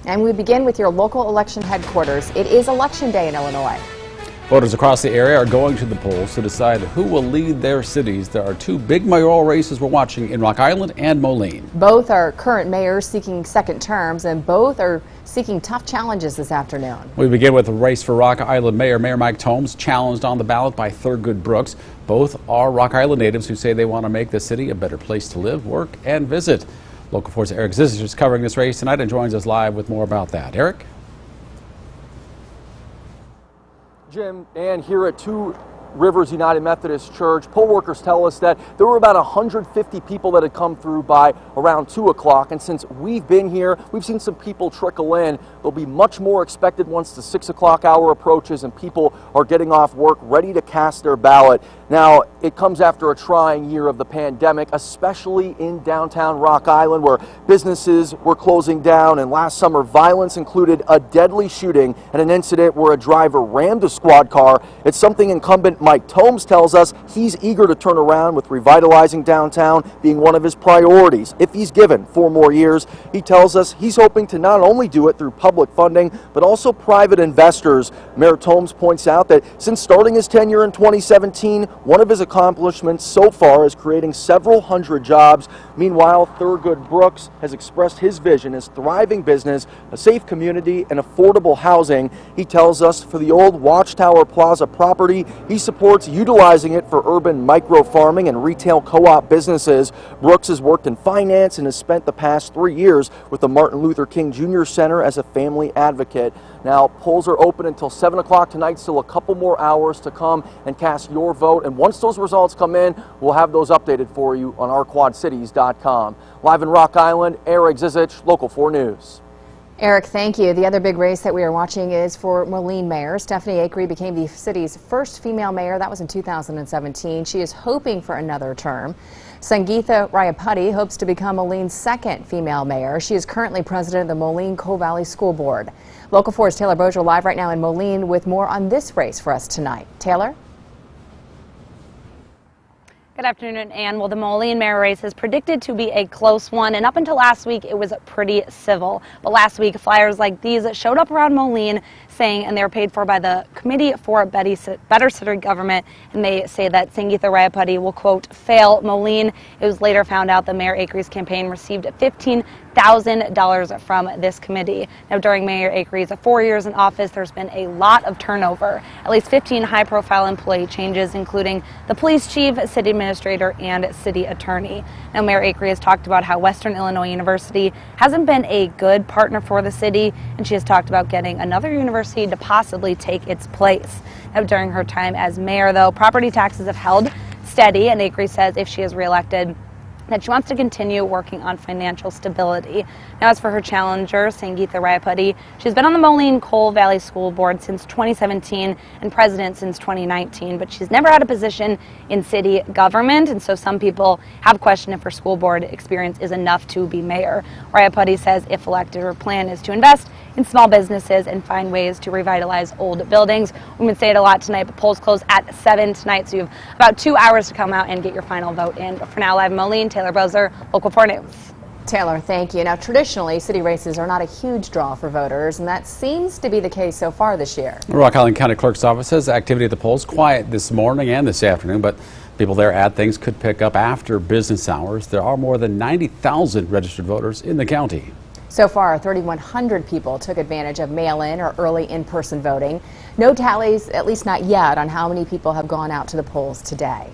And we begin with your local election headquarters. It is Election Day in Illinois. Voters across the area are going to the polls to decide who will lead their cities. There are two big mayoral races we're watching in Rock Island and Moline. Both are current mayors seeking second terms, and both are seeking tough challenges this afternoon. We begin with the race for Rock Island Mayor. Mayor Mike Tomes challenged on the ballot by Thurgood Brooks. Both are Rock Island natives who say they want to make the city a better place to live, work, and visit. Local 4's Eric Zizich is covering this race tonight and joins us live with more about that. Eric? Jim, and here at Two Rivers United Methodist Church, poll workers tell us that there were about 150 people that had come through by around 2 o'clock. And since we've been here, we've seen some people trickle in. There'll be much more expected once the 6 o'clock hour approaches and people are getting off work ready to cast their ballot. Now, it comes after a trying year of the pandemic, especially in downtown Rock Island, where businesses were closing down. And last summer, violence included a deadly shooting and an incident where a driver rammed a squad car. It's something incumbent Mike Tomes tells us he's eager to turn around, with revitalizing downtown being one of his priorities. If he's given 4 more years, he tells us he's hoping to not only do it through public funding, but also private investors. Mayor Tomes points out that since starting his tenure in 2017, one of his accomplishments so far is creating several hundred jobs. Meanwhile, Thurgood Brooks has expressed his vision as thriving business, a safe community, and affordable housing. He tells us for the old Watchtower Plaza property, he supports utilizing it for urban micro farming and retail co-op businesses. Brooks has worked in finance and has spent the past 3 years with the Martin Luther King Jr. Center as a family advocate. Now, polls are open until 7 o'clock tonight, still a couple more hours to come and cast your vote. And once those results come in, we'll have those updated for you on ourquadcities.com. Live in Rock Island, Eric Zizich, Local 4 News. Eric, thank you. The other big race that we are watching is for Moline Mayor. Stephanie Acree became the city's first female mayor. That was in 2017. She is hoping for another term. Sangeetha Rayapati hopes to become Moline's second female mayor. She is currently president of the Moline Coal Valley School Board. Local 4's Taylor Bozier live right now in Moline with more on this race for us tonight. Taylor? Good afternoon, Ann. Well, the Moline mayor race is predicted to be a close one, and up until last week, it was pretty civil. But last week, flyers like these showed up around Moline saying, and they were paid for by the Committee for Better City Government, and they say that Sangeetha Rayapati will, quote, fail Moline. It was later found out that Mayor Acree's campaign received $15,000 from this committee. Now, during Mayor Acree's 4 years in office, there's been a lot of turnover. At least 15 high-profile employee changes, including the police chief, city administrator, and city attorney. Now, Mayor Acree has talked about how Western Illinois University hasn't been a good partner for the city, and she has talked about getting another university to possibly take its place. Now, during her time as mayor, though, property taxes have held steady, and Acree says if she is reelected, that she wants to continue working on financial stability. Now, as for her challenger, Sangeetha Rayapati, she's been on the Moline Coal Valley School Board since 2017 and president since 2019, but she's never had a position in city government, and so some people have questioned if her school board experience is enough to be mayor. Rayapati says if elected, her plan is to invest in small businesses and find ways to revitalize old buildings. We've been saying it a lot tonight, but polls close at 7 tonight, so you have about 2 hours to come out and get your final vote in. But for now, live in Moline, Taylor Bozier, Local 4 News. Taylor, thank you. Now, traditionally, city races are not a huge draw for voters, and that seems to be the case so far this year. The Rock Island County Clerk's office says activity at the polls quiet this morning and this afternoon, but people there add things could pick up after business hours. There are more than 90,000 registered voters in the county. So far, 3,100 people took advantage of mail-in or early in-person voting. No tallies, at least not yet, on how many people have gone out to the polls today.